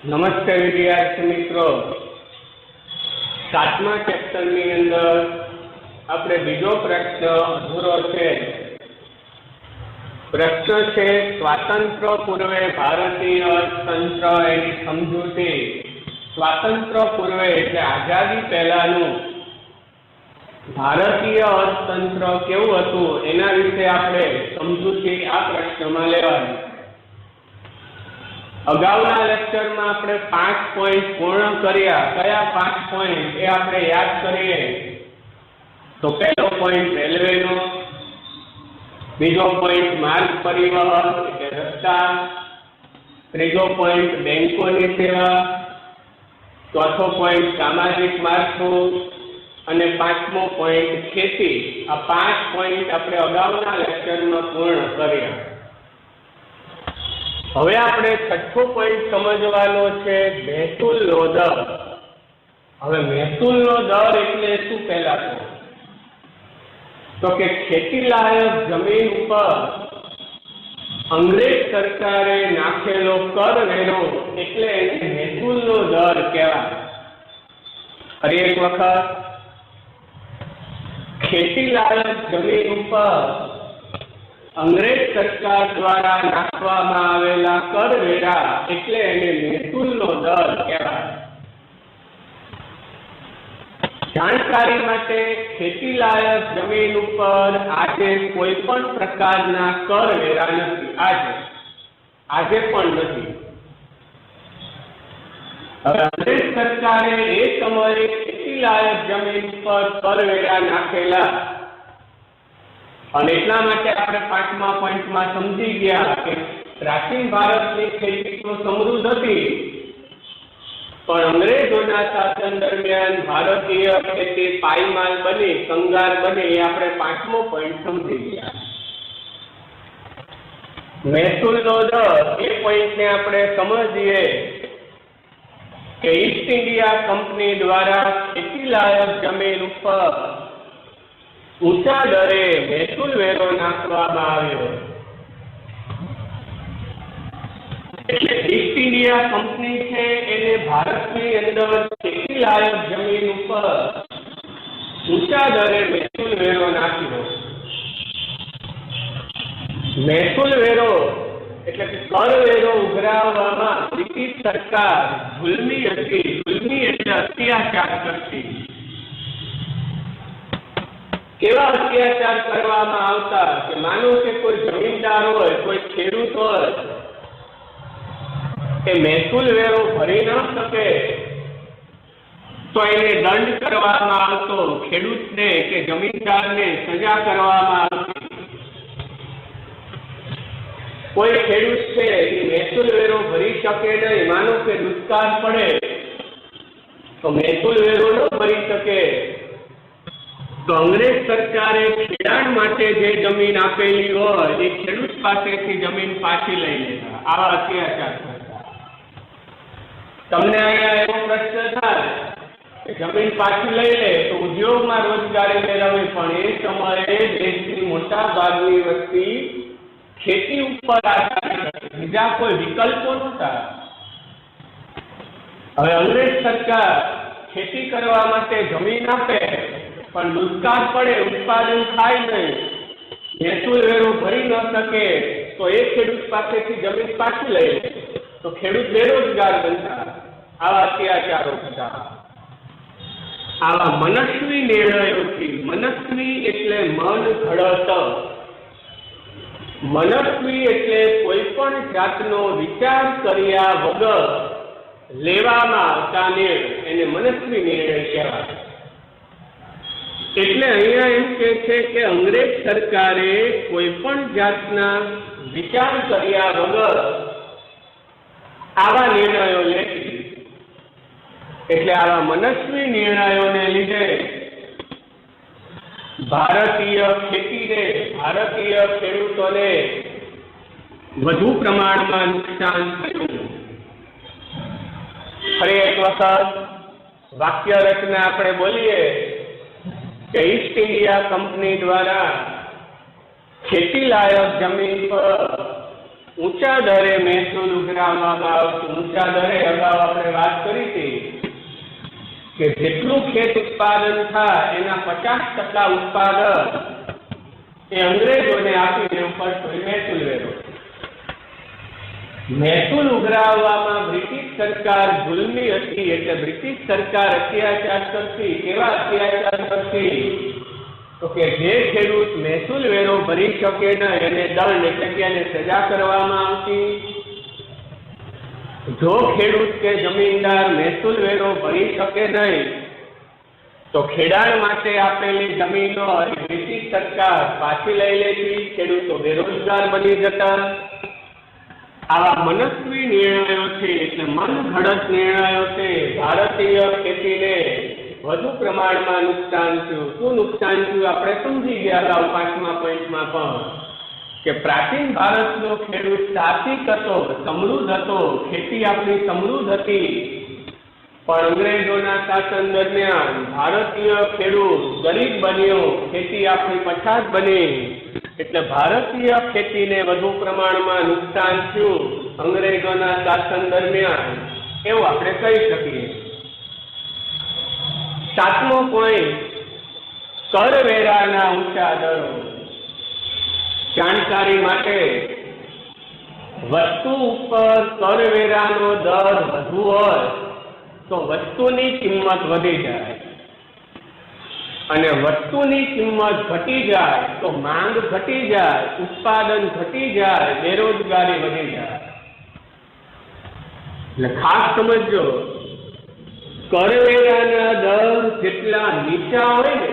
નમસ્તે વિદ્યાર્થી મિત્રો, 7મા ચેપ્ટરની અંદર આપણે બીજો પ્રશ્ન અધૂરો છે. પ્રશ્ન છે સ્વાતંત્ર્ય પૂર્વે ભારતીય અર્થતંત્ર એની સમજૂતી. સ્વાતંત્ર્ય પૂર્વે એટલે આઝાદી પહેલાનું ભારતીય અર્થતંત્ર કેવું હતું એના વિશે આપણે સમજૂતી આ પ્રશ્નમાં લેવાની. અગાઉના લેક્ચરમાં આપણે 5 પોઈન્ટ પૂર્ણ કર્યા. કયા 5 પોઈન્ટ એ આપણે યાદ કરીએ તો પહેલો પોઈન્ટ રેલવેનો, બીજો પોઈન્ટ માર્ગ પરિવહન એટલે રસ્તા, ત્રીજો પોઈન્ટ બેંકોની સેવા, ચોથો પોઈન્ટ સામાજિક માળખું અને 5મો પોઈન્ટ ખેતી. આ 5 પોઈન્ટ આપણે અગાઉના લેક્ચરમાં પૂર્ણ કર્યા. હવે આપણે 6થો પોઈન્ટ સમજવાનો છે મહેસૂલનો દર. હવે મહેસૂલનો દર એટલે શું પહેલા તો કે ખેતીલાયક જમીન ઉપર અંગ્રેજ સરકારે નાખેલો કરવેરો એટલે એને મહેસૂલનો દર કહેવાય. ફરી એક વખત, ખેતીલાયક જમીન ઉપર અંગ્રેજ સરકાર દ્વારા નાખવામાં આવેલા કરવેરા એટલે એને મહેસૂલનો દર કહેવાય. જાણકારી માટે, ખેતીલાયક જમીન ઉપર આજે કોઈ પણ પ્રકારના કરવેરા નથી. આજે પણ નથી. હવે અંગ્રેજ સરકારે એ સમયે ખેતીલાયક જમીન પર કરવેરા નાખેલા અને એટલા માટે આપણે 5મા પોઈન્ટમાં સમજી ગયા કે પ્રાચીન ભારતની ખેતી તો સમૃદ્ધ હતી, પણ અંગ્રેજોના શાસન દરમિયાન ભારતીય ખેતી પાયમાલ બની, કંગાર બની, એ આપણે 5મો પોઈન્ટ સમજી ગયા. મહેસૂલનો દર એ પોઈન્ટને આપણે સમજીએ કે ઈસ્ટ ઇન્ડિયા કંપની દ્વારા ખેતીલાયક જમીન ઉપર ઊંચા દરે મહેસૂલ વેરો નાખવામાં આવ્યો. એટલે ઈસ્ટ ઇન્ડિયા કંપની છે એને ભારતની અંદર ખેતીલાયક જમીન ઉપર ઊંચા દરે મહેસૂલ વેરો નાખ્યો. મહેસૂલ વેરો એટલે કે કરવેરો ઉઘરાવવામાં બ્રિટિશ સરકાર જુલ્મી હતી. જુલ્મી એટલે અત્યાચાર કરતી. કેવા અત્યાચાર કરવામાં આવતા કે માનો કે કોઈ જમીનદાર હોય, કોઈ ખેડૂત હોય, એ મહેસૂલ વેરો ભરી ન શકે તો એને દંડ કરવામાં આવતો. ખેડૂતને કે જમીનદારને સજા કરવામાં આવતી. કોઈ ખેડૂત છે એ મહેસૂલ વેરો ભરી શકે નહીં, માનો કે દુષ્કાળ પડે તો મહેસૂલ વેરો ન ભરી શકે તો અંગ્રેજ સરકારે ખેડાણ માટે જે જમીન આપેલી હોય એ ખેડૂત પાસેથી જમીન પાછી લઈ લેતા. આવા અત્યાચાર કરતા. તમને અહીંયા એવો પ્રશ્ન થાય કે જમીન પાછી લઈ લે તો ઉદ્યોગમાં રોજગારી મેળવવી, પણ એ સમયે દેશની મોટા ભાગની વસ્તી ખેતી ઉપર આધારિત હતી. બીજા કોઈ વિકલ્પો નહોતા. હવે અંગ્રેજ સરકાર ખેતી કરવા માટે જમીન આપે પણ દુષ્કાળ પડે, ઉત્પાદન થાય નહીં, મહેસૂલ વેરો ભરી ન શકે તો એ ખેડૂત પાસેથી જમીન પાછી લઈ લે તો ખેડૂત બેરોજગાર બનતા. આવા અત્યાચારો થતા. આવા મનસ્વી નિર્ણયોથી, મનસ્વી એટલે મન ઘડત, મનસ્વી એટલે કોઈ પણ જાતનો વિચાર કર્યા વગર લેવામાં આવતા નિર્ણય એને મનસ્વી નિર્ણય કહેવાય. એટલે અહીંયા એમ કે છે કે અંગ્રેજ સરકારે કોઈ પણ જાતના વિચાર કર્યા વગર આવા નિર્ણયો લીધી. એટલે આવા મનસ્વી નિર્ણયોને લીધે ભારતીય ખેતીને, ભારતીય ખેડૂતોને વધુ પ્રમાણમાં નુકસાન થયું. ફરી એક વખત વાક્ય રચના આપણે બોલીએ કે ઈસ્ટ ઇન્ડિયા કંપની દ્વારા ખેતીલાયક જમીન પર ઊંચા દરે મહેસૂલ ઉઘરાવવામાં આવતું. ઊંચા દરે અગાઉ આપણે વાત કરી હતી કે જેટલું ખેત ઉત્પાદન થાય એના 50% ઉત્પાદન એ અંગ્રેજોને આપી દેવું પડતું એ મહેસૂલ વેરો. મહેસૂલ ઉઘરાવવામાં બ્રિટિશ સરકાર જુલ્મી હતી, એટલે બ્રિટિશ સરકાર અત્યાચાર કરતી. કેવા અત્યાચાર કરતી? તો કે જે ખેડૂત મહેસૂલ વેરો ભરી શકે નહીં એને દંડ એટલે કે એને સજા કરવામાં આવતી. જો ખેડૂત કે જમીનદાર મહેસૂલ વેરો ભરી શકે નહીં તો ખેડાણ માટે આપેલી જમીનો બ્રિટિશ સરકાર પાછી લઈ લેતી. ખેડૂતો બેરોજગાર બની જતા. આવા મનસ્વી નિર્ણયો છે, એટલે મનઘડત નિર્ણયો છે. ભારતીય ખેતીને વધુ પ્રમાણમાં નુકસાન થયું. શું નુકસાન થયું આપણે સમજી ગયા અગાઉ 5મા પોઈન્ટમાં પણ કે પ્રાચીન ભારતનો ખેડૂત સાહસિક હતો, સમૃદ્ધ હતો, ખેતી આપણી સમૃદ્ધ હતી. પણ અંગ્રેજોના શાસન દરમિયાન ભારતીય ખેડૂત ગરીબ બન્યો, ખેતી આપણી પછાત બની. એટલે ભારતીય ખેતીને વધુ પ્રમાણમાં નુકસાન થયું અંગ્રેજોના શાસન દરમિયાન, એવું આપણે કહી શકીએ. 7મો પોઈન્ટ, કરવેરાના ઊંચા દરો. જાણકારી માટે, વસ્તુ ઉપર કરવેરાનો દર વધુ હોય તો વસ્તુની કિંમત વધી જાય, અને વસ્તુની કિંમત ઘટી જાય તો માંગ ઘટી જાય, ઉત્પાદન ઘટી જાય, બેરોજગારી વધી જાય. એટલે ખાસ સમજો, કરવેરાના દર જેટલા નીચા હોય ને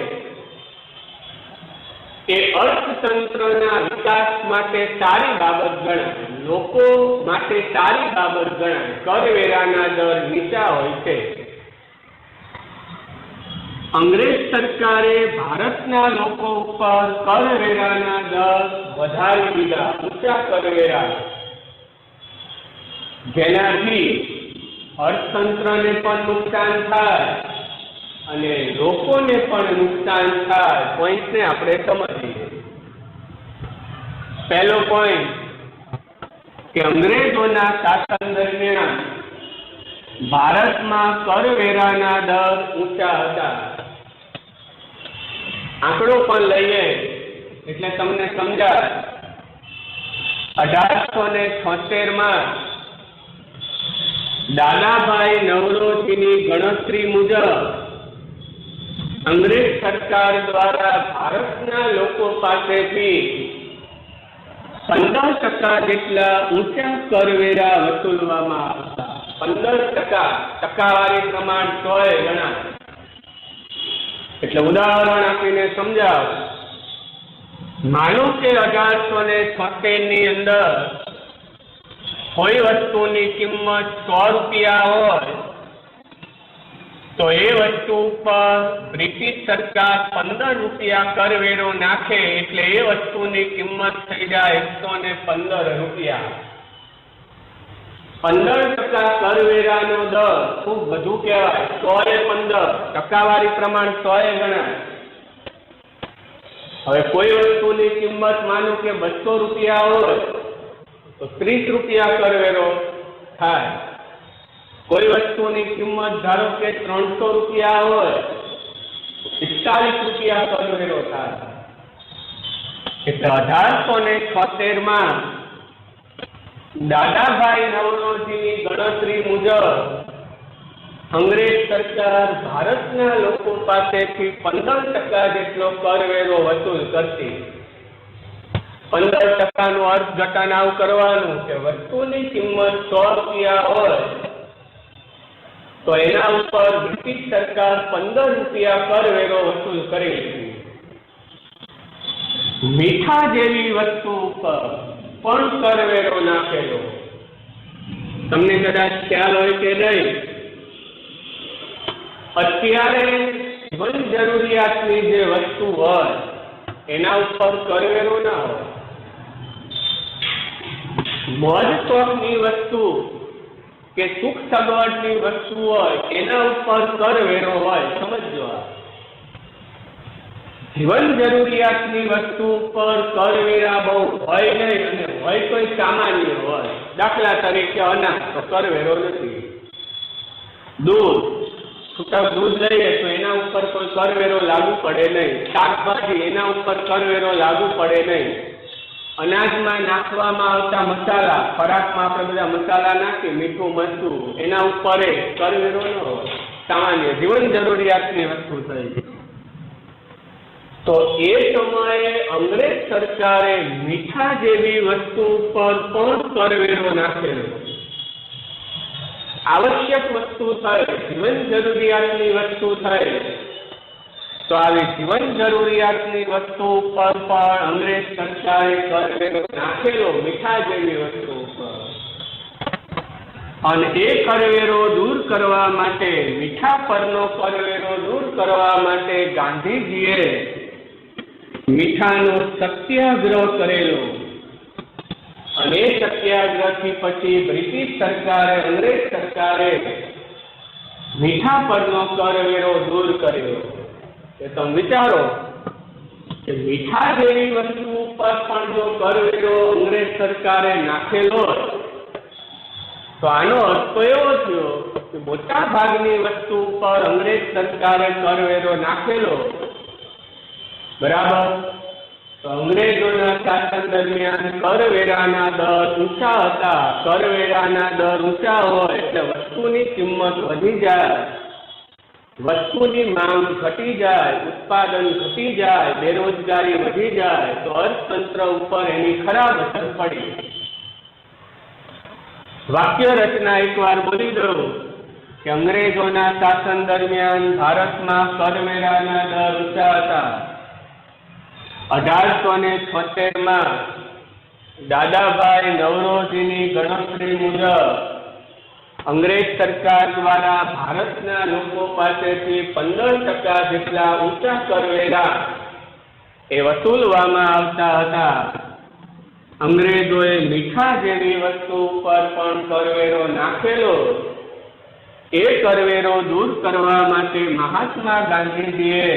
એ અર્થતંત્રના વિકાસ માટે સારી બાબત ગણાય, લોકો માટે સારી બાબત ગણાય. કરવેરાના દર નીચા હોય છે. અંગ્રેજ સરકારે ભારતના લોકો ઉપર કરવેરાના દર વધારી દીધા, ઊંચા કરવેરા, જેનાથી અર્થતંત્રને પણ નુકસાન થાય અને લોકોને પણ નુકસાન થાય. પોઈન્ટને આપણે સમજીએ. પહેલો પોઈન્ટ કે અંગ્રેજોના શાસન દરમિયાન ભારતમાં કરવેરાના દર ઊંચા હતા. આંકડો પણ લઈએ એટલે તમને સમજાય. 1876માં દાદાભાઈ નવરોજીની ગણતરી મુજબ અંગ્રેજ સરકાર દ્વારા ભારતના લોકો પાસેથી 15% જેટલા ઊંચા કરવેરા વસૂલવામાં આવતા. 15%, ટકાવારી પ્રમાણ 100 ગણા. એટલે ઉદાહરણ આપીને સમજાવ. માનો કે 1876 ની અંદર કોઈ વસ્તુની કિંમત 100 રૂપિયા હોય તો એ વસ્તુ ઉપર બ્રિટિશ સરકાર 15 રૂપિયા કરવેરો નાખે, એટલે એ વસ્તુની કિંમત થઈ જાય 115 રૂપિયા. 15% કરવેરાનો દર ખૂબ વધુ કહેવાય. 100 15, ટકાવારી પ્રમાણ 100 ગણાય. હવે કોઈ વસ્તુની કિંમત માનો કે 200 રૂપિયા હોય તો 30 રૂપિયા કરવેરો થાય. કોઈ વસ્તુની કિંમત ધારો કે 300 રૂપિયા હોય 45 રૂપિયા કરવેરો થાય. એટલે 1876માં દાદાભાઈ નવરોજીની ગણતરી મુજબ અંગ્રેજ સરકાર ભારતના લોકો પાસેથી 15% જેટલો કરવેરો વસૂલ કરતી. 15%નું અર્થઘટન આવું કરવાનું કે વસ્તુની કિંમત 100 રૂપિયા હોય તો એના ઉપર બ્રિટિશ સરકાર 15 રૂપિયા કરવેરો વસૂલ કરી હતી. મીઠા જેવી વસ્તુ ઉપર પણ કરવેરો નાખેલો. તમને કદાચ ખ્યાલ હોય કે નહીં, અત્યારે જીવન જરૂરિયાતની જે વસ્તુ હોય એના ઉપર કરવેરો ના હોય. મોજ શોખની વસ્તુ કે સુખ સગવડની વસ્તુ હોય એના ઉપર કરવેરો હોય. સમજો, જીવન જરૂરિયાતની વસ્તુ પર કરવેરા બહુ હોય નહીં, અને હોય તો સામાન્ય હોય. દાખલા તરીકે અનાજ તો કરવેરો નથી. દૂધ, છૂટક દૂધ લઈએ તો એના ઉપર કોઈ કરવેરો લાગુ પડે નહીં. શાકભાજી, એના ઉપર કરવેરો લાગુ પડે નહીં. અનાજમાં નાખવામાં આવતા મસાલા, ખોરાકમાં આપણે બધા મસાલા નાખી, મીઠું મરચું, એના ઉપર કરવેરો ન હોય. સામાન્ય જીવન જરૂરિયાતની વસ્તુ થઈ. તો એ સમયે અંગ્રેજ સરકારે મીઠા જેવી વસ્તુ પર પણ કરવેરો નાખેલો. આવશ્યક વસ્તુ થઈ, જીવન જરૂરિયાતની વસ્તુ થઈ, તો આવી જીવન જરૂરિયાતની વસ્તુ પર પણ અંગ્રેજ સરકારે કરવેરો નાખેલો, મીઠા જેવી વસ્તુ પર. અને એ કરવેરો દૂર કરવા માટે, મીઠા પરનો કરવેરો દૂર કરવા માટે ગાંધીજીએ મીઠાનો સત્યાગ્રહ કરેલો. અને એ સત્યાગ્રહથી પછી બ્રિટિશ સરકારે, અંગ્રેજ સરકારે મીઠા પરનો કરવેરો દૂર કર્યો. એ તમે વિચારો કે મીઠા જેવી વસ્તુ પર પણ જો કરવેરો અંગ્રેજ સરકારે નાખેલો, તો આનો અર્થ તો એવો થયો કે મોટા ભાગની વસ્તુ પર અંગ્રેજ સરકારે કરવેરો નાખેલો, બરાબર. તો અંગ્રેજોના શાસન દરમિયાન કરવેરાના દર ઊંચા હતા. કરવેરાના દર ઊંચા હોય એટલે વસ્તુની કિંમત વધી જાય, વસ્તુની માંગ ઘટી જાય, ઉત્પાદન ઘટી જાય, બેરોજગારી વધી જાય, તો અર્થતંત્ર ઉપર એની ખરાબ અસર પડી. વાક્ય રચના એકવાર બોલી દઉં કે અંગ્રેજોના શાસન દરમિયાન ભારતમાં કરવેરાના દર ઊંચા હતા. 1876 દાદાભાઈ નવરોજીની ગણતરી મુજબ અંગ્રેજ સરકાર દ્વારા ભારતના લોકો પાસેથી 15% જેટલા ઊંચા કરવેરા એ વસૂલવામાં આવતા હતા. અંગ્રેજોએ મીઠા જેવી વસ્તુ પર પણ કરવેરો નાખેલો. એ કરવેરો દૂર કરવા માટે મહાત્મા ગાંધીજીએ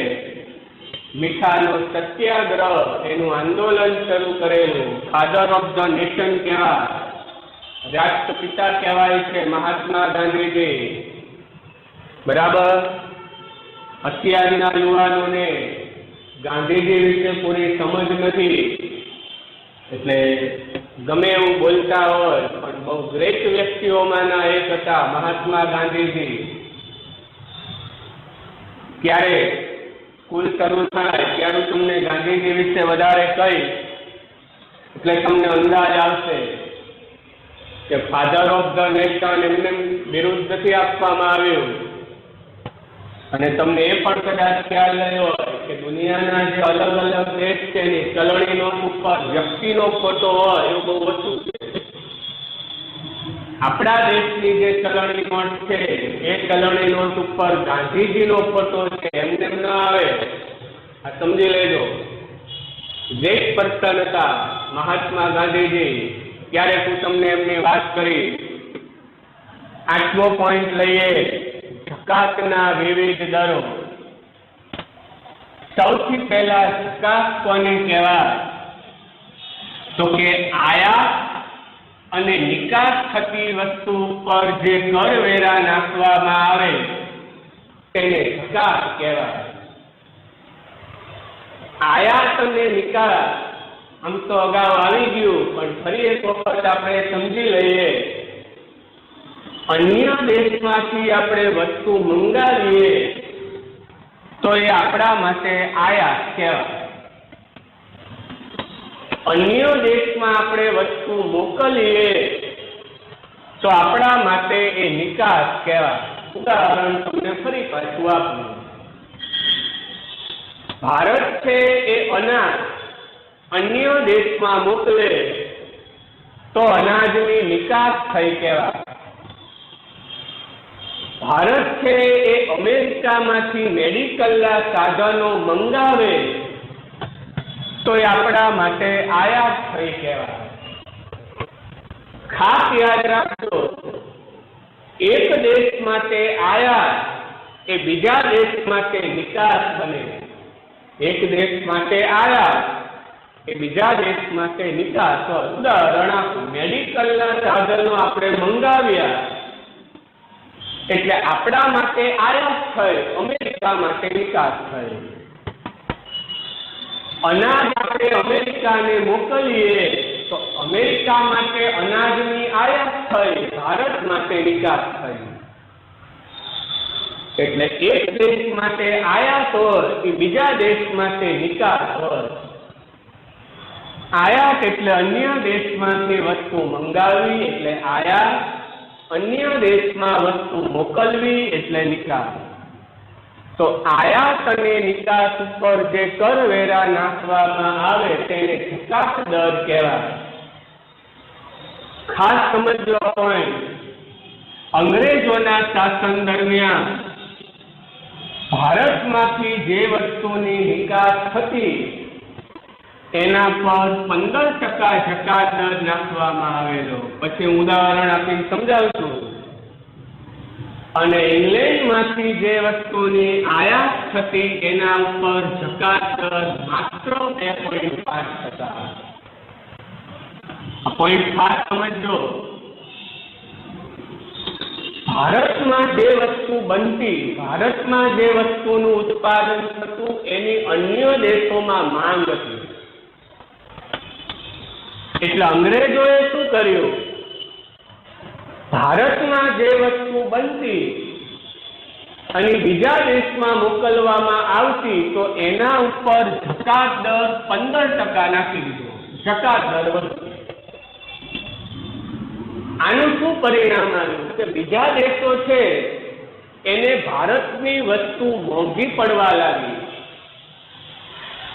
મીઠાનો સત્યાગ્રહ, એનું આંદોલન શરૂ કરેલું. ફાધર ઓફ ધ નેશન કહેવાય, રાષ્ટ્રપિતા કહેવાય છે મહાત્મા ગાંધીજી, બરાબર. અત્યારના યુવાનોને ગાંધીજી વિશે પૂરી સમજ નથી, એટલે ગમે એવું બોલતા હોય, પણ બહુ ગ્રેટ વ્યક્તિઓમાંના એક હતા મહાત્મા ગાંધીજી. ક્યારે સ્કૂલ શરૂ થાય ત્યારે તમને ગાંધીજી વિશે વધારે કહી, એટલે તમને અંદાજ આવશે કે ફાધર ઓફ ધ નેશન એમને બિરુદ નથી આપવામાં આવ્યું. અને તમને એ પણ કદાચ ખ્યાલ રહ્યો હોય કે દુનિયાના જે અલગ અલગ દેશ છે એની ચલણી નોટ ઉપર વ્યક્તિનો ફોટો હોય એવું બહુ ઓછું છે. આપણા દેશની જે ચલણી નોટ છે એ ચલણી નોટ ઉપર ગાંધીજીનો ફોટો છે, એમને ન આવે. આ સમજી લેજો. ગ્રેટ પર્સન હતા મહાત્મા ગાંધીજી. ક્યારેક હું તમને એમની વાત કરી. 8મો પોઈન્ટ લઈએ, જકાતના વિવિધ દરો. સૌથી પહેલા જકાત કોને કહેવાય? તો કે આયાત અને નિકાસ થતી વસ્તુ પર જે કરવેરા નાખવામાં આવે તેને જકાત કહેવાય. આયાત અને નિકાસ આમ તો અગાઉ આવી ગયું, પણ ફરી એક વખત આપણે સમજી લઈએ. અન્ય દેશમાંથી આપણે વસ્તુ મંગાવીએ તો એ આપણા માટે આયાત કહેવાય. અન્ય દેશમાં આપણે વસ્તુ મોકલીએ તો આપણા માટે એ નિકાસ કહેવાય. ઉદાહરણ તમને ફરી પાછું આપું. ભારત છે એ અનાજ અન્ય દેશમાં મોકલે તો અનાજની નિકાસ થઈ કહેવાય. ભારત છે એ અમેરિકામાંથી મેડિકલના સાધનો મંગાવે તો એ આપણા માટે આયાત થઈ કહેવાય. ખાસ યાદ રાખજો, એક દેશ માટે આયાત એ બીજા દેશ માટે નિકાસ બને. એક દેશ માટે આયાત એ બીજા દેશ માટે નિકાસ. ઉદાહરણ આપું, મેડિકલના સાધનો આપણે મંગાવ્યા એટલે આપણા માટે આયાત થઈ, અમેરિકા માટે નિકાસ થઈ. અનાજ આપણે અમેરિકાને મોકલીએ તો અમેરિકા માટે અનાજની આયાત થઈ, ભારત માટે નિકાસ થઈ. એટલે એક દેશ માટે આયાત હોય એ બીજા દેશ માટે નિકાસ હોય. આયાત એટલે અન્ય દેશમાંથી વસ્તુ મંગાવવી એટલે આયાત, અન્ય દેશમાં વસ્તુ મોકલવી એટલે નિકાસ. તો આયાત અને નિકાસ ઉપર જે કરવેરા નાખવામાં આવે તેને નિકાસ દર કહેવાય. ખાસ સમજો પોઈન્ટ, અંગ્રેજોના શાસન દરમિયાન ભારતમાંથી જે વસ્તુની નિકાસ થતી એના પર 15% જકાત દર નાખવામાં આવેલો. પછી હું ઉદાહરણ આપીને સમજાવું છું. અને ઇંગ્લેન્ડમાંથી જે વસ્તુની આયાત થતી એના ઉપર જકાત દર માત્ર 2.5%. આ પોઈન્ટ ખાસ સમજો. ભારતમાં જે વસ્તુ બનતી, ભારતમાં જે વસ્તુનું ઉત્પાદન થતું એની અન્ય દેશોમાં માંગ હતી. એટલે અંગ્રેજોએ શું કર્યું, ભારતમાં જે વસ્તુ બનતી અને બીજા દેશમાં મોકલવામાં આવતી તો એના ઉપર જકાત દર 15% નાખી દીધો. જકાત દર વધુ. આનું શું પરિણામ આવ્યું કે બીજા દેશો છે એને ભારતની વસ્તુ મોંઘી પડવા લાગી.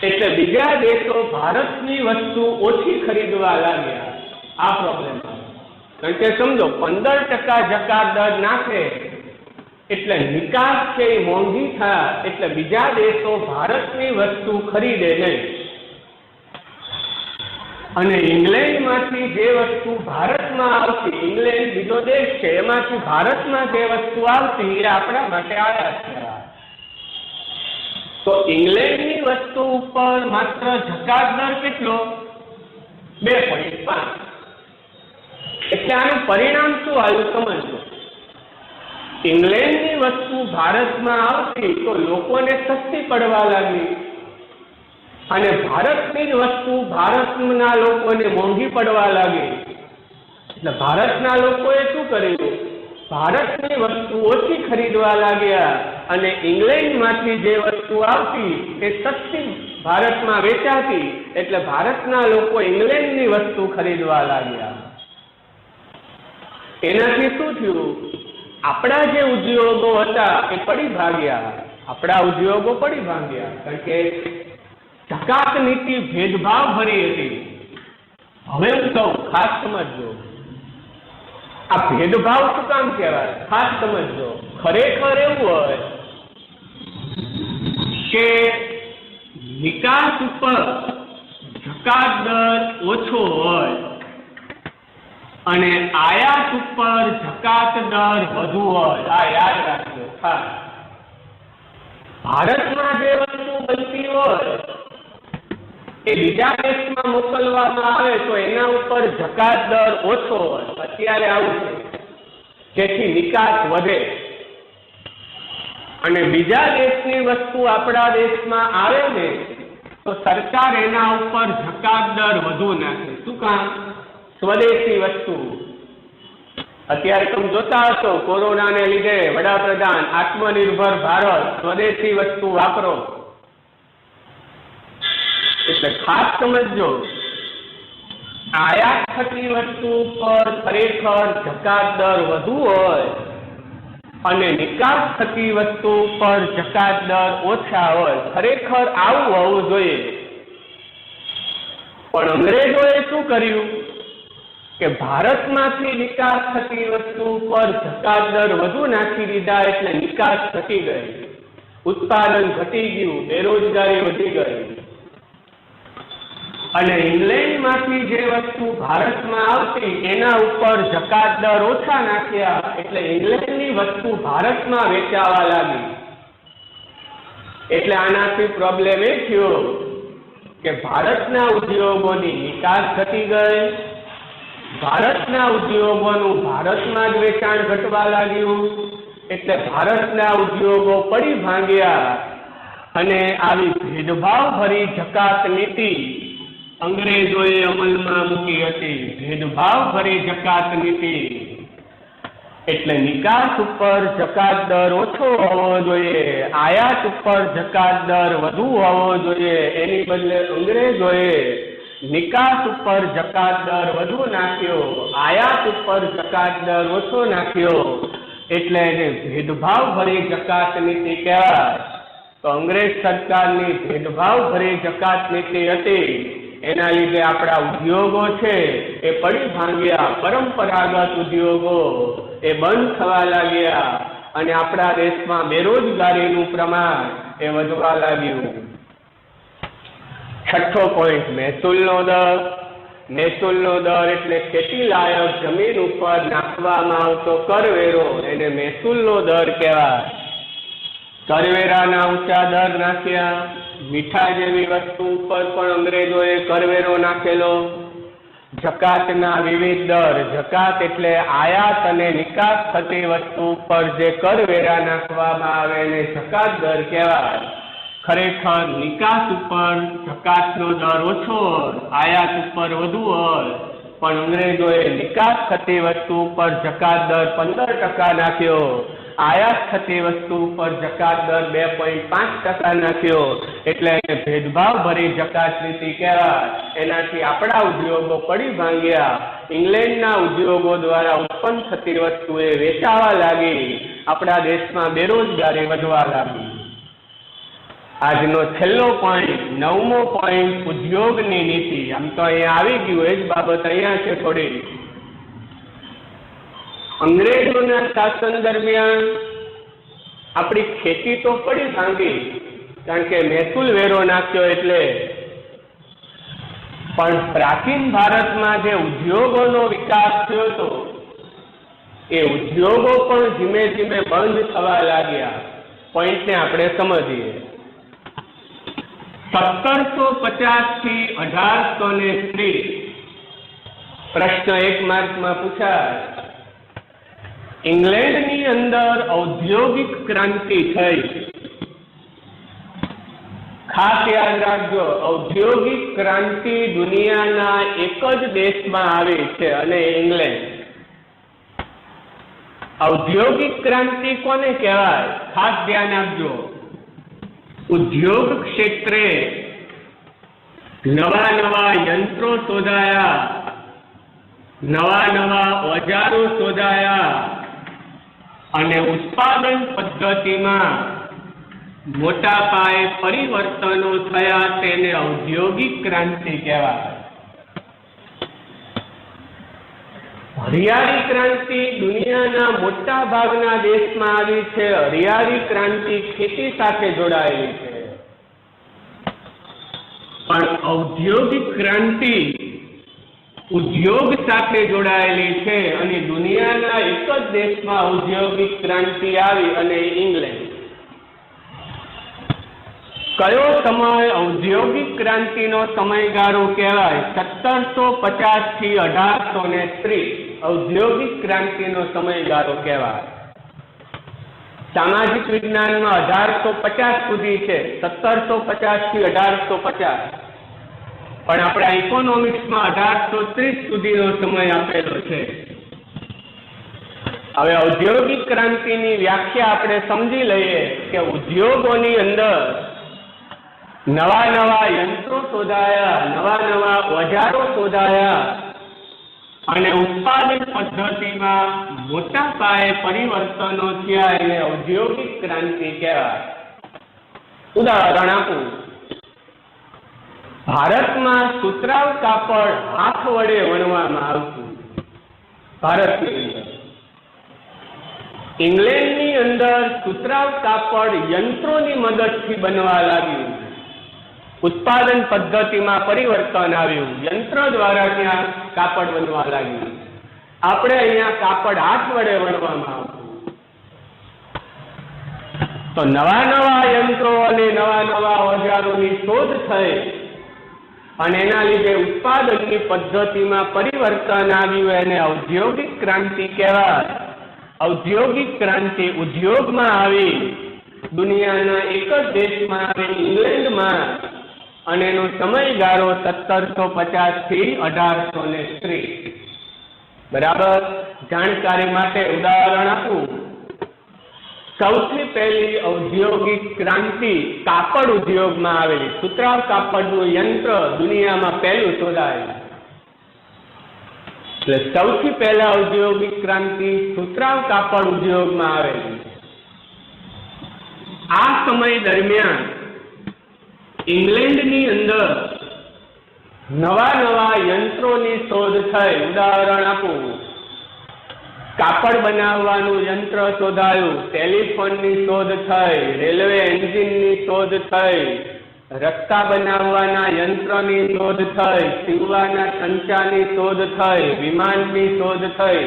એટલે બીજા દેશો ભારતની વસ્તુ ઓછી ખરીદવા લાગ્યા. આ પ્રોબ્લેમ. કારણ કે સમજો 15% જકાત દર નાખે એટલે નિકાસ છે એ મોંઘી થાય, એટલે બીજા દેશો ભારતની વસ્તુ ખરીદે નહીં. અને ઇંગ્લેન્ડમાંથી જે વસ્તુ ભારતમાં આવતી, ઇંગ્લેન્ડ બીજો દેશ છે, એમાંથી ભારતમાં જે વસ્તુ આવતી એ આપણા માટે આયાત કહેવાય. તો ઇંગ્લેન્ડની વસ્તુ ઉપર માત્ર જકાત દર કેટલો? 2.5. એટલે આનું પરિણામ શું આવ્યું સમજો. ઇંગ્લેન્ડની વસ્તુ ભારતમાં આવતી તો લોકોને સસ્તી પડવા લાગી અને ભારતની જ વસ્તુ ભારતના લોકોને મોંઘી પડવા લાગી. એટલે ભારતના લોકોએ શું કર્યું, ભારતની વસ્તુ ઓછી ખરીદવા લાગ્યા અને ઇંગ્લેન્ડમાંથી જે વસ્તુ આવતી એ સસ્તી ભારતમાં વેચાતી. એટલે ભારતના લોકો ઇંગ્લેન્ડની વસ્તુ ખરીદવા લાગ્યા. એનાથી શું થયું, આપણા જે ઉદ્યોગો હતા એ પડી ભાગ્યા. આપણા ઉદ્યોગો પડી ભાગ્યા કારણ કે જકાત નીતિ ભેદભાવ ભરી હતી. હવે હું કહું, ખાસ સમજો, આ ભેદભાવ શું કામ કહેવાય? ખાસ સમજો. ખરેખર એવું હોય કે નિકાસ ઉપર જકાત દર ઓછો હોય અને આયાત ઉપર જકાત દર વધુ હોય. આ યાદ રાખજો ખાસ. ભારતમાં જે વસ્તુ બનતી હોય એ બીજા દેશમાં મોકલવામાં આવે તો એના ઉપર જકાત દર ઓછો હોય. અત્યારે આવું છે, જેથી નિકાસ વધે અને બીજા દેશની વસ્તુ આપણા દેશમાં આવે ને તો સરકાર એના ઉપર જકાત દર વધુ નાખે. શું કામ? સ્વદેશી વસ્તુ. અત્યારે તમે જોતા હશો, કોરોનાને લીધે વડાપ્રધાન આત્મનિર્ભર ભારત, સ્વદેશી વસ્તુ વાપરો. એટલે ખાસ સમજો, આયાત થતી વસ્તુ પર ખરેખર જકાત દર વધુ હોય અને નિકાસ થતી વસ્તુ પર જકાત દર ઓછા હોય. ખરેખર આવું હોવું જોઈએ. પણ અંગ્રેજોએ શું કર્યું કે ભારતમાંથી નિકાસ થતી વસ્તુ પર જકાત દર વધુ નાખી દીધા. એટલે નિકાસ ઘટી ગઈ, ઉત્પાદન ઘટી ગયું, બેરોજગારી વધી ગઈ. અને ઇંગ્લેન્ડમાંથી જે વસ્તુ ભારતમાં આવતી એના ઉપર જકાત દર ઓછા નાખ્યા. એટલે ઇંગ્લેન્ડની વસ્તુ ભારતમાં વેચાવા લાગી. એટલે આનાથી પ્રોબ્લેમ એ થયો કે ભારતના ઉદ્યોગોની નિકાસ ઘટી ગઈ, ભારતના ઉદ્યોગોનું ભારતમાં જ વેચાણ ઘટવા લાગ્યું, એટલે ભારતના ઉદ્યોગો પડી ભાંગ્યા અને આવી ભેદભાવ ભરી જકાત નીતિ અંગ્રેજોએ અમલમાં મૂકી હતી. ભેદભાવ ભરી જકાત નીતિ એટલે નિકાસ ઉપર જકાત દર ઓછો હોવો જોઈએ, આયાત ઉપર જકાત દર વધુ હોવો જોઈએ. એની બદલે અંગ્રેજોએ નિકાસ ઉપર જકાત દર વધુ નાખ્યો, આયાત ઉપર જકાત દર ઓછો નાખ્યો, એટલે એને ભેદભાવ ભરી જકાત નીતિ કહેવાય. તો અંગ્રેજ સરકારની ભેદભાવ ભરી જકાત નીતિ હતી, એના લીધે આપણા ઉદ્યોગો છે એ પડી ભાંગ્યા, પરંપરાગત ઉદ્યોગો એ બંધ થવા લાગ્યા અને આપણા દેશમાં બેરોજગારીનું પ્રમાણ એ વધવા લાગ્યું. છઠ્ઠો પોઈન્ટ, મહેસૂલનો દર. મહેસૂલનો દર એટલે ખેતી લાયક જમીન ઉપર નાખવામાં આવતો કરવેરો, એને મહેસૂલનો દર કહેવાય. કરવેરાના ઊંચા દર નાખ્યા. મીઠા જેવી વસ્તુ ઉપર પણ અંગ્રેજોએ કરવેરો નાખેલો. જકાતના વિવિધ દર. જકાત એટલે આયાત અને નિકાસ થતી વસ્તુ ઉપર જે કરવેરા નાખવામાં આવે એને જકાત દર કહેવાય. ખરેખર નિકાસ ઉપર જકાતનો દર ઓછો હોય, આયાત ઉપર વધુ હોય, પણ અંગ્રેજોએ નિકાસ થતી વસ્તુ ઉપર જકાત દર 15% નાખ્યો, આયાત થતી વસ્તુ ઉપર જકાત દર 2.5% નાખ્યો. એટલે ભેદભાવ ભરી જકાત નીતિ કહેવાય. એનાથી આપણા ઉદ્યોગો પડી ભાંગ્યા. ઇંગ્લેન્ડના ઉદ્યોગો દ્વારા ઉત્પન્ન થતી વસ્તુ એ વેચાવા લાગી. આપણા દેશમાં બેરોજગારી વધવા લાગી. આજનો છેલ્લો પોઈન્ટ, 9મો પોઈન્ટ, ઉદ્યોગની નીતિ. આમ તો અહીંયા આવી ગયું, એ જ બાબત અહીંયા છે થોડી. અંગ્રેજોના શાસન દરમિયાન આપણી ખેતી તો પડી ભાંગી, કારણ કે મહેસૂલ વેરો નાખ્યો એટલે. પણ પ્રાચીન ભારતમાં જે ઉદ્યોગોનો વિકાસ થયો હતો એ ઉદ્યોગો પણ ધીમે ધીમે બંધ થવા લાગ્યા. પોઈન્ટને આપણે સમજીએ. 1750 થી 1830 પ્રશ્ન 1 માર્કમાં પૂછાય. ઇંગ્લેન્ડની અંદર ઔદ્યોગિક ક્રાંતિ થઈ. ખાસ યાદ રાખજો, ઔદ્યોગિક ક્રાંતિ દુનિયાના એક જ દેશમાં આવી છે અને ઇંગ્લેન્ડ. ઔદ્યોગિક ક્રાંતિ કોને કહેવાય? ખાસ ધ્યાન આપજો. ઉદ્યોગ ક્ષેત્રે નવા નવા યંત્રો શોધાયા, નવા નવા ઓજારો શોધાયા અને ઉત્પાદન પદ્ધતિમાં મોટા પાયે પરિવર્તનો થયા. તેને ઔદ્યોગિક ક્રાંતિ કહેવાય. હરિયાળી ક્રાંતિ દુનિયાના મોટા ભાગના દેશમાં આવી છે. હરિયાળી ક્રાંતિ ખેતી સાથે જોડાયેલી છે. પણ ઔદ્યોગિક ક્રાંતિ ઉદ્યોગ સાથે જોડાયેલી છે અને દુનિયાના એક જ દેશમાં ઔદ્યોગિક ક્રાંતિ આવી અને ઇંગ્લેન્ડ. કયો સમય ઔદ્યોગિક ક્રાંતિનો સમયગાળો કહેવાય? 1750 થી 1830 ઔદ્યોગિક ક્રાંતિનો સમયગાળો કહેવાય. સામાજિક વિજ્ઞાનમાં 1850 સુધી છે, 1750 થી 1850. પણ આપણા ઇકોનોમિક્સમાં 1830 સુધીનો સમય આપેલો છે. હવે ઔદ્યોગિક ક્રાંતિની વ્યાખ્યા આપણે સમજી લઈએ કે ઉદ્યોગોની અંદર નવા નવા યંત્રો શોધાયા, નવા નવા ઓજારો શોધાયા અને ઉત્પાદન પદ્ધતિમાં મોટા પાયે પરિવર્તનો થયા. એને ઔદ્યોગિક ક્રાંતિ કહેવાય. ઉદાહરણ આપું. ભારતમાં સુતરાઉ કાપડ હાથ વડે વણવામાં આવતું ભારતની અંદર. ઇંગ્લેન્ડની અંદર સુતરાઉ કાપડ યંત્રોની મદદથી બનવા લાગ્યું. ઉત્પાદન પદ્ધતિમાં પરિવર્તન આવ્યું. યંત્ર દ્વારા ત્યાં કાપડ બનવા લાગ્યું. આપણે અહીંયા કાપડ હાથ વડે વણવામાં આવતું. તો નવા નવા યંત્રો અને નવા નવા ઓજારોની શોધ થઈ અને એના લીધે ઉત્પાદનની પદ્ધતિમાં પરિવર્તન આવ્યું. એને ઔદ્યોગિક ક્રાંતિ કહેવાય. ઔદ્યોગિક ક્રાંતિ ઉદ્યોગમાં આવી, દુનિયાના એક જ દેશમાં આવી, ઇંગ્લેન્ડમાં, અને એનો સમયગાળો 1750 થી 1830. બરાબર. જાણકારી માટે ઉદાહરણ આપું. સૌથી પહેલી ઔદ્યોગિક ક્રાંતિ કાપડ ઉદ્યોગમાં આવેલી. સુતરાઉ કાપડનું યંત્ર દુનિયામાં પહેલું શોધાયેલું. એટલે સૌથી પહેલા ઔદ્યોગિક ક્રાંતિ સુતરાઉ કાપડ ઉદ્યોગમાં આવેલી. આ સમય દરમિયાન ઇંગ્લેન્ડની અંદર નવા નવા યંત્રોની શોધ થઈ. ઉદાહરણ આપું. કાપડ બનાવવાનું યંત્ર શોધાયું, ટેલિફોનની શોધ થઈ, રેલવે એન્જિનની શોધ થઈ, રસ્તા બનાવવાના યંત્રની શોધ થઈ, સીવવાના સંચાની શોધ થઈ, વિમાનની શોધ થઈ.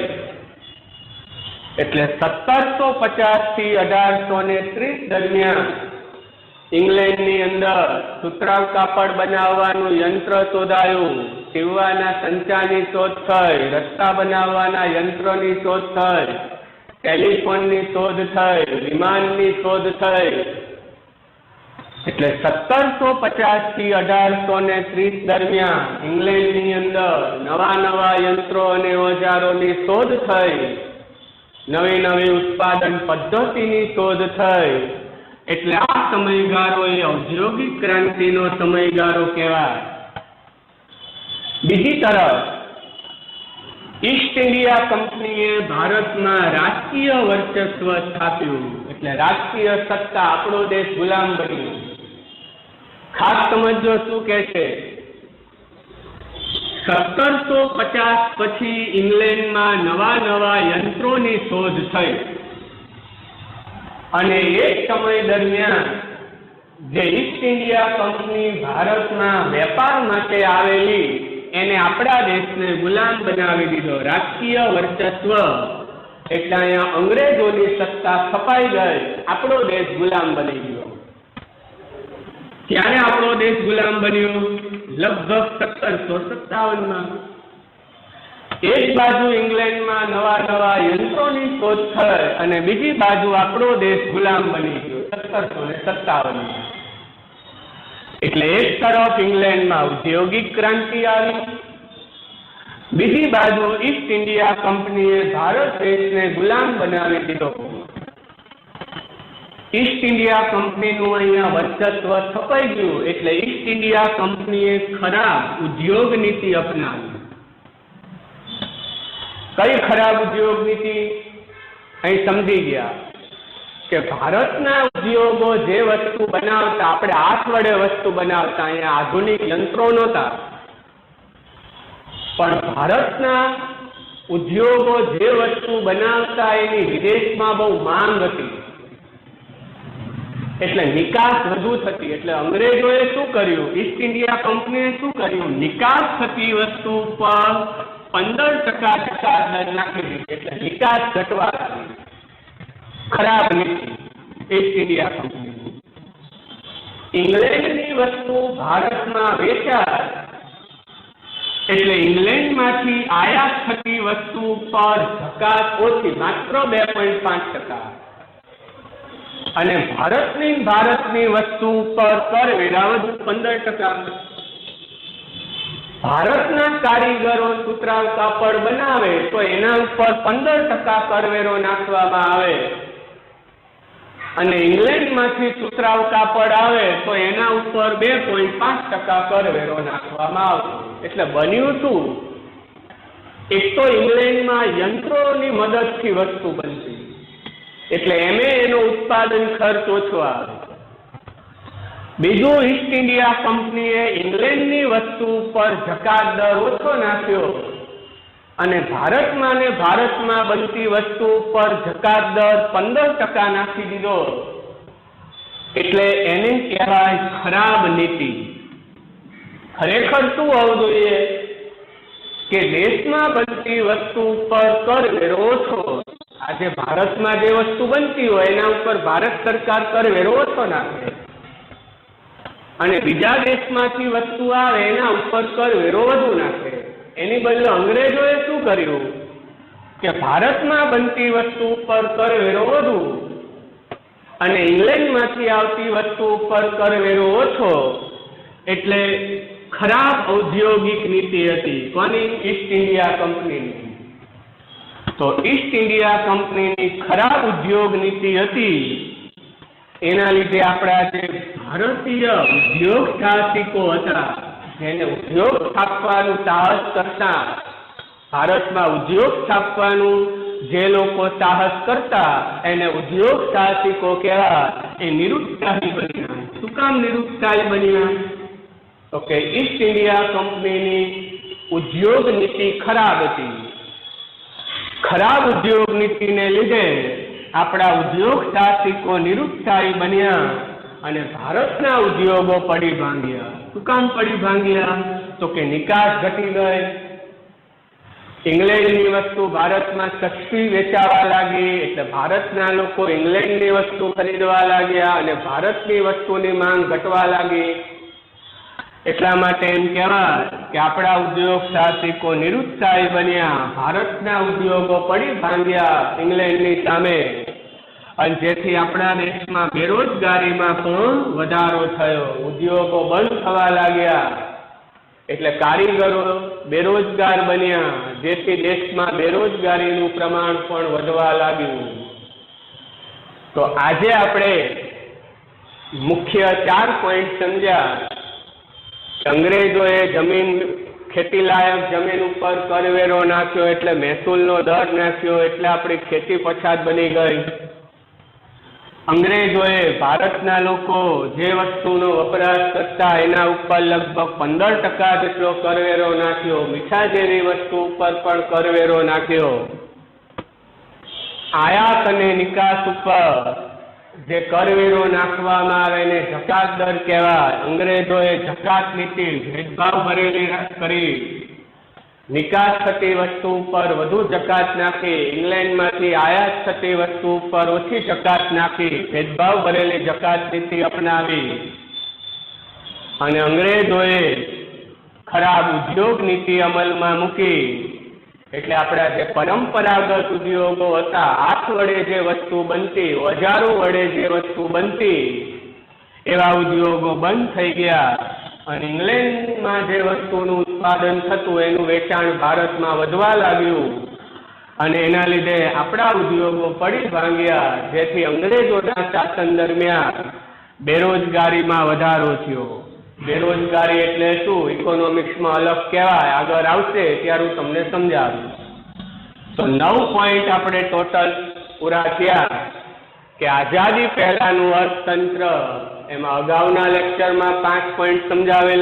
એટલે 1750 થી 1830 દરમિયાન ઇંગ્લેન્ડની અંદર સુતરાઉ કાપડ બનાવવાનું યંત્ર શોધાયું, સીવવાના સંચાની શોધ થઈ, રસ્તા બનાવવાના યંત્રની શોધ થઈ, ટેલિફોનની શોધ થઈ, વિમાનની શોધ થઈ. એટલે 1750 થી 1830 દરમિયાન ઇંગ્લેન્ડની અંદર નવા નવા યંત્રો અને ઓજારોની શોધ થઈ, નવી નવી ઉત્પાદન પદ્ધતિની શોધ થઈ. એટલે આ સમયગાળો એ ઔદ્યોગિક ક્રાંતિનો સમયગાળો કહેવાય. બીજી તરફ ઈસ્ટ ઇન્ડિયા કંપનીએ ભારતમાં રાજકીય વર્ચસ્વ સ્થાપ્યું. એટલે રાજકીય સત્તા, આપણો દેશ ગુલામ બન્યો. ખાસ સમજો શું કે છે. 1750 પછી ઇંગ્લેન્ડમાં નવા નવા યંત્રોની શોધ થઈ અને એક સમય દરમિયાન જે ઈસ્ટ ઇન્ડિયા કંપની ભારતમાં વેપાર માટે આવેલી, એને આપણા દેશને ગુલામ બનાવી દીધો. રાજકીય વર્ચસ્વ. એટલે અહીંયા અંગ્રેજોની સત્તા સ્થપાઈ ગઈ, આપણો દેશ ગુલામ બની ગયો. ક્યારે આપણો દેશ ગુલામ બન્યો? લગભગ 1757માં. એક બાજુ ઇંગ્લેન્ડમાં નવા નવા યંત્રોની શોધ થઈ અને બીજી બાજુ આપણો દેશ ગુલામ બની ગયો 1757. એટલે એક તરફ ઇંગ્લેન્ડમાં ઔદ્યોગિક ક્રાંતિ આવી, બીજી બાજુ ઈસ્ટ ઇન્ડિયા કંપનીએ ભારત દેશને ગુલામ બનાવી દીધો. ઈસ્ટ ઇન્ડિયા કંપનીનું અહીંયા વર્ચસ્વ સ્થપાઈ ગયું. એટલે ઈસ્ટ ઇન્ડિયા કંપનીએ ખરાબ ઉદ્યોગ નીતિ અપનાવી. કઈ ખરાબ ઉદ્યોગ નીતિ? અહીં સમજી ગયા કે ભારતના ઉદ્યોગો જે વસ્તુ બનાવતા, આપણે હાથ વડે વસ્તુ બનાવતા, અહીંયા આધુનિક યંત્રો નહોતા, પણ ભારતના ઉદ્યોગો જે વસ્તુ બનાવતા એની વિદેશમાં બહુ માંગ હતી. એટલે નિકાસ વધુ થતી. એટલે અંગ્રેજોએ શું કર્યું? ઈસ્ટ ઇન્ડિયા કંપનીએ શું કર્યું? નિકાસ થતી વસ્તુ પર 15% નાખી દીધી. એટલે નિકાસ ઘટવા લાગી. ખરાબ નીતિ ઈસ્ટ ઇન્ડિયા કંપની. ઇંગ્લેન્ડની વસ્તુ ભારતમાં વેચાય એટલે ઇંગ્લેન્ડમાંથી આયાત થતી વસ્તુ પર જકાત ઓછી, માત્ર 2.5%. અને ભારતની વસ્તુ પર કરવેરા વધુ 15%. ભારતના કારીગરો સુતરાઉ કાપડ બનાવે તો એના ઉપર 15% કરવેરો નાખવામાં આવે, અને ઇંગ્લેન્ડમાંથી સુતરાઉ કાપડ આવે તો એના ઉપર 2.5% કરવેરો નાખવામાં આવે. એટલે બન્યું શું? એક તો ઇંગ્લેન્ડમાં યંત્રોની મદદથી વસ્તુ બનતી, એટલે એનો ઉત્પાદન ખર્ચ ઓછો આવે. બીજું, ઈસ્ટ ઇન્ડિયા કંપનીએ ઇંગ્લેન્ડની વસ્તુ પર જકાત દર ઓછો નાખ્યો અને ભારતમાં બનતી વસ્તુ પર જકાત દર 15% નાખી દીધો. એટલે એને કહેવાય ખરાબ નીતિ. ખરેખર શું હોવું જોઈએ કે દેશમાં બનતી વસ્તુ પર કરવેરો ઓછો આજે ભારતમાં જે વસ્તુ બનતી હોય એના ઉપર ભારત સરકાર કરવેરો ઓછો નાખે અને બીજા દેશમાંથી વસ્તુ આવે એના ઉપર કરવેરો વધુ નાખે. એની બદલે અંગ્રેજોએ શું કર્યું કે ભારતમાં બનતી વસ્તુ ઉપર કરવેરો વધુ અને ઇંગ્લેન્ડમાંથી આવતી વસ્તુ ઉપર કરવેરો ઓછો. એટલે ખરાબ ઔદ્યોગિક નીતિ હતી કોની? ઈસ્ટ ઇન્ડિયા કંપનીની. તો ઈસ્ટ ઇન્ડિયા કંપનીની ખરાબ ઉદ્યોગ નીતિ હતી. એના લીધે આપણા જે ભારતીય ઉદ્યોગ સાહસિકો હતા, જેને ઉદ્યોગ સ્થાપવાનું સાહસ કરતા, ભારતમાં ઉદ્યોગ સ્થાપવાનું જે લોકો સાહસ કરતા એને ઉદ્યોગ સાહસિકો કહેવાય, એ નિરુત્સાહી બન્યા. શું કામ નિરુત્સાહી બન્યા? તો કે ઈસ્ટ ઇન્ડિયા કંપનીની ઉદ્યોગ નીતિ ખરાબ હતી. ખરાબ ઉદ્યોગ નીતિને લીધે આપણા ઉદ્યોગ સાહસિકો નિરુત્સાહી બન્યા અને ભારતના ઉદ્યોગો પડી ભાંગ્યા. શું કામ પડી ભાંગ્યા? તો કે નિકાસ ઘટી ગઈ. ઇંગ્લેન્ડની વસ્તુ ભારતમાં સસ્તી વેચાવા લાગી એટલે ભારતના લોકો ઇંગ્લેન્ડની વસ્તુ ખરીદવા લાગ્યા અને ભારતની વસ્તુની માંગ ઘટવા લાગી. એટલા માટે એમ કહેવાય કે આપણા ઉદ્યોગ સાહસિકો નિરુત્સાહી બન્યા, ભારતના ઉદ્યોગો પડી ભાંગ્યા ઇંગ્લેન્ડની સામે, અને જેથી આપણા દેશમાં બેરોજગારીમાં પણ વધારો થયો. ઉદ્યોગો બંધ થવા લાગ્યા એટલે કારીગરો બેરોજગાર બન્યા, જેથી દેશમાં બેરોજગારીનું પ્રમાણ પણ વધવા લાગ્યું. તો આજે આપણે મુખ્ય 4 પોઈન્ટ સમજ્યા. અંગ્રેજોએ જમીન, ખેતીલાયક જમીન ઉપર કરવેરો નાખ્યો એટલે મહેસૂલનો દર નાખ્યો એટલે આપણી ખેતી પછાત બની ગઈ. અંગ્રેજોએ ભારતના લોકો જે વસ્તુનો વપરાશ કરતા એના ઉપર લગભગ 15% જેટલો કરવેરો નાખ્યો. મીઠા જેવી વસ્તુ ઉપર પણ કરવેરો નાખ્યો. આયાત અને નિકાસ ઉપર જે કરવેરો નાખવામાં આવે એને જકાત દર કહેવાય. અંગ્રેજોએ જકાત નીતિ ભેદભાવ ભરેલી કરી. નિકાસ થતી વસ્તુ ઉપર વધુ જકાત નાખી, ઇંગ્લેન્ડમાંથી આયાત થતી વસ્તુ ઉપર ઓછી જકાત નાખી, ભેદભાવ ભરેલી જકાત નીતિ અપનાવી. અને અંગ્રેજોએ ખરાબ ઉદ્યોગ નીતિ અમલમાં મૂકી. એટલે આપણા જે પરંપરાગત ઉદ્યોગો હતા, હાથ વડે જે વસ્તુ બનતી, ઓજારો વડે જે વસ્તુ બનતી, એવા ઉદ્યોગો બંધ થઈ ગયા અને ઇંગ્લેન્ડમાં જે વસ્તુનું ઉત્પાદન થતું એનું વેચાણ ભારતમાં વધવા લાગ્યું અને એના લીધે આપણા ઉદ્યોગો પડી ભાંગ્યા, જેથી અંગ્રેજોના શાસન દરમિયાન બેરોજગારીમાં વધારો થયો. બેરોજગારી એટલે શું? ઇકોનોમિક્સમાં અલગ કહેવાય, આગળ આવશે ત્યારે હું તમને સમજાવું. તો 9 પોઈન્ટ આપણે ટોટલ પૂરા થયા કે આઝાદી પહેલાનું અર્થતંત્ર. એમાં અગાઉના લેક્ચરમાં 5 પોઈન્ટ સમજાવેલા.